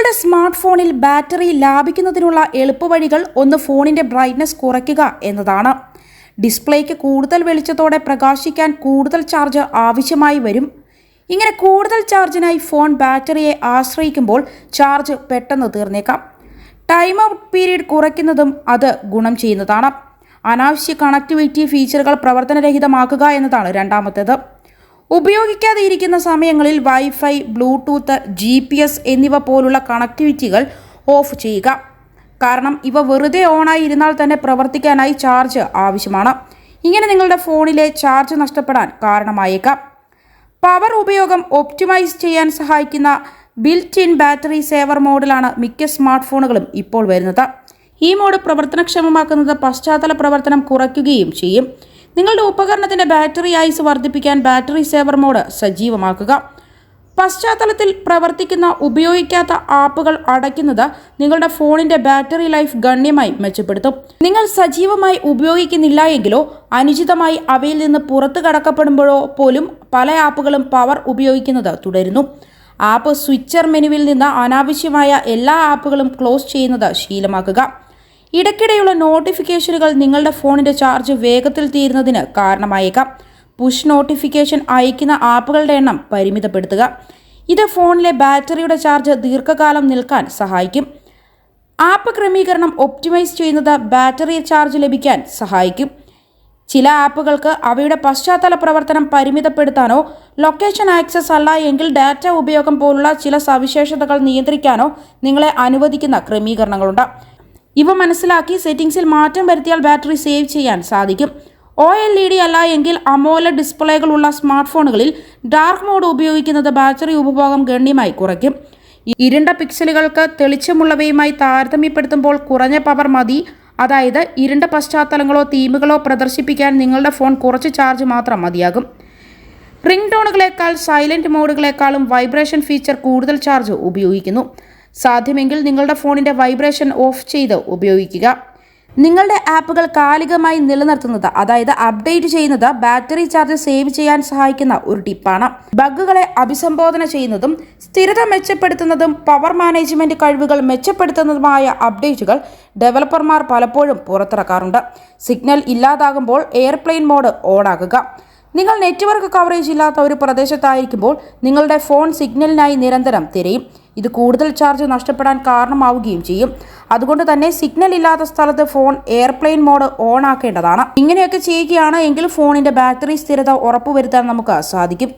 നിങ്ങളുടെ സ്മാർട്ട് ഫോണിൽ ബാറ്ററി ലാഭിക്കുന്നതിനുള്ള എളുപ്പവഴികൾ ഒന്ന് ഫോണിന്റെ ബ്രൈറ്റ്നസ് കുറയ്ക്കുക എന്നതാണ്. ഡിസ്പ്ലേക്ക് കൂടുതൽ വെളിച്ചത്തോടെ പ്രകാശിക്കാൻ കൂടുതൽ ചാർജ് ആവശ്യമായി വരും. ഇങ്ങനെ കൂടുതൽ ചാർജിനായി ഫോൺ ബാറ്ററിയെ ആശ്രയിക്കുമ്പോൾ ചാർജ് പെട്ടെന്ന് തീർന്നേക്കാം. ടൈം ഔട്ട് പീരീഡ് കുറയ്ക്കുന്നതും അത് ഗുണം ചെയ്യുന്നതാണ്. അനാവശ്യ കണക്ടിവിറ്റി ഫീച്ചറുകൾ പ്രവർത്തനരഹിതമാക്കുക എന്നതാണ് രണ്ടാമത്തേത്. ഉപയോഗിക്കാതെ ഇരിക്കുന്ന സമയങ്ങളിൽ വൈഫൈ, ബ്ലൂടൂത്ത്, GPS എന്നിവ പോലുള്ള കണക്ടിവിറ്റികൾ ഓഫ് ചെയ്യുക. കാരണം ഇവ വെറുതെ ഓണായി ഇരുന്നാൽ തന്നെ പ്രവർത്തിക്കാനായി ചാർജ് ആവശ്യമാണ്. ഇങ്ങനെ നിങ്ങളുടെ ഫോണിലെ ചാർജ് നഷ്ടപ്പെടാൻ കാരണമായേക്കാം. പവർ ഉപയോഗം ഒപ്റ്റിമൈസ് ചെയ്യാൻ സഹായിക്കുന്ന ബിൽറ്റ് ഇൻ ബാറ്ററി സേവർ മോഡിലാണ് മിക്ക സ്മാർട്ട് ഫോണുകളും ഇപ്പോൾ വരുന്നത്. ഈ മോഡ് പ്രവർത്തനക്ഷമമാക്കുന്നത് പശ്ചാത്തല പ്രവർത്തനം കുറയ്ക്കുകയും ചെയ്യും. നിങ്ങളുടെ ഉപകരണത്തിന്റെ ബാറ്ററി ആയുസ് വർദ്ധിപ്പിക്കാൻ ബാറ്ററി സേവർ മോഡ് സജീവമാക്കുക. പശ്ചാത്തലത്തിൽ പ്രവർത്തിക്കുന്ന ഉപയോഗിക്കാത്ത ആപ്പുകൾ അടയ്ക്കുന്നത് നിങ്ങളുടെ ഫോണിന്റെ ബാറ്ററി ലൈഫ് ഗണ്യമായി മെച്ചപ്പെടുത്തും. നിങ്ങൾ സജീവമായി ഉപയോഗിക്കുന്നില്ല എങ്കിലോ അനുചിതമായി അവയിൽ നിന്ന് പുറത്തു കടക്കപ്പെടുമ്പോഴോ പോലും പല ആപ്പുകളും പവർ ഉപയോഗിക്കുന്നത് തുടരുന്നു. ആപ്പ് സ്വിച്ചർ മെനുവിൽ നിന്ന് അനാവശ്യമായ എല്ലാ ആപ്പുകളും ക്ലോസ് ചെയ്യുന്നത് ശീലമാക്കുക. ഇടയ്ക്കിടെയുള്ള നോട്ടിഫിക്കേഷനുകൾ നിങ്ങളുടെ ഫോണിന്റെ ചാർജ് വേഗത്തിൽ തീരുന്നതിന് കാരണമായേക്കാം. പുഷ് നോട്ടിഫിക്കേഷൻ അയക്കുന്ന ആപ്പുകളുടെ എണ്ണം പരിമിതപ്പെടുത്തുക. ഇത് ഫോണിലെ ബാറ്ററിയുടെ ചാർജ് ദീർഘകാലം നിൽക്കാൻ സഹായിക്കും. ആപ്പ് ക്രമീകരണം ഒപ്റ്റിമൈസ് ചെയ്യുന്നത് ബാറ്ററി ചാർജ് ലഭിക്കാൻ സഹായിക്കും. ചില ആപ്പുകൾക്ക് അവയുടെ പശ്ചാത്തല പ്രവർത്തനം പരിമിതപ്പെടുത്താനോ ലൊക്കേഷൻ ആക്സസ് അല്ല എങ്കിൽ ഡാറ്റ ഉപയോഗം പോലുള്ള ചില സവിശേഷതകൾ നിയന്ത്രിക്കാനോ നിങ്ങളെ അനുവദിക്കുന്ന ക്രമീകരണങ്ങളുണ്ട്. ഇവ മനസ്സിലാക്കി സെറ്റിംഗ്സിൽ മാറ്റം വരുത്തിയാൽ ബാറ്ററി സേവ് ചെയ്യാൻ സാധിക്കും. OLED അല്ല എങ്കിൽ അമോലഡ് ഡിസ്പ്ലേകളുള്ള സ്മാർട്ട് ഫോണുകളിൽ ഡാർക്ക് മോഡ് ഉപയോഗിക്കുന്നത് ബാറ്ററി ഉപഭോഗം ഗണ്യമായി കുറയ്ക്കും. ഇരുണ്ട പിക്സലുകൾക്ക് തെളിച്ചമുള്ളവയുമായി താരതമ്യപ്പെടുത്തുമ്പോൾ കുറഞ്ഞ പവർ മതി. അതായത് ഇരുണ്ട പശ്ചാത്തലങ്ങളോ തീമുകളോ പ്രദർശിപ്പിക്കാൻ നിങ്ങളുടെ ഫോൺ കുറച്ച് ചാർജ് മാത്രം മതിയാകും. റിംഗ് ടോണുകളേക്കാൾ സൈലന്റ് മോഡുകളെക്കാളും വൈബ്രേഷൻ ഫീച്ചർ കൂടുതൽ ചാർജ് ഉപയോഗിക്കുന്നു. സാധ്യമെങ്കിൽ നിങ്ങളുടെ ഫോണിന്റെ വൈബ്രേഷൻ ഓഫ് ചെയ്ത് ഉപയോഗിക്കുക. നിങ്ങളുടെ ആപ്പുകൾ കാലികമായി നിലനിർത്തുന്നത്, അതായത് അപ്ഡേറ്റ് ചെയ്യുന്നത് ബാറ്ററി ചാർജ് സേവ് ചെയ്യാൻ സഹായിക്കുന്ന ഒരു ടിപ്പാണ്. ബഗ്ഗുകളെ അഭിസംബോധന ചെയ്യുന്നതും സ്ഥിരത മെച്ചപ്പെടുത്തുന്നതും പവർ മാനേജ്മെന്റ് കഴിവുകൾ മെച്ചപ്പെടുത്തുന്നതുമായ അപ്ഡേറ്റുകൾ ഡെവലപ്പർമാർ പലപ്പോഴും പുറത്തിറക്കാറുണ്ട്. സിഗ്നൽ ഇല്ലാതാകുമ്പോൾ എയർപ്ലെയിൻ മോഡ് ഓണാക്കുക. നിങ്ങൾ നെറ്റ്വർക്ക് കവറേജ് ഇല്ലാത്ത ഒരു പ്രദേശത്തായിരിക്കുമ്പോൾ നിങ്ങളുടെ ഫോൺ സിഗ്നലിനായി നിരന്തരം തിരയും. ഇത് കൂടുതൽ ചാർജ് നഷ്ടപ്പെടാൻ കാരണമാവുകയും ചെയ്യും. അതുകൊണ്ട് തന്നെ സിഗ്നൽ ഇല്ലാത്ത സ്ഥലത്ത് ഫോൺ എയർപ്ലെയിൻ മോഡ് ഓൺ ആക്കേണ്ടതാണ്. ഇങ്ങനെയൊക്കെ ചെയ്യുകയാണ് എങ്കിൽ ഫോണിന്റെ ബാറ്ററി സ്ഥിരത ഉറപ്പുവരുത്താൻ നമുക്ക് സാധിക്കും.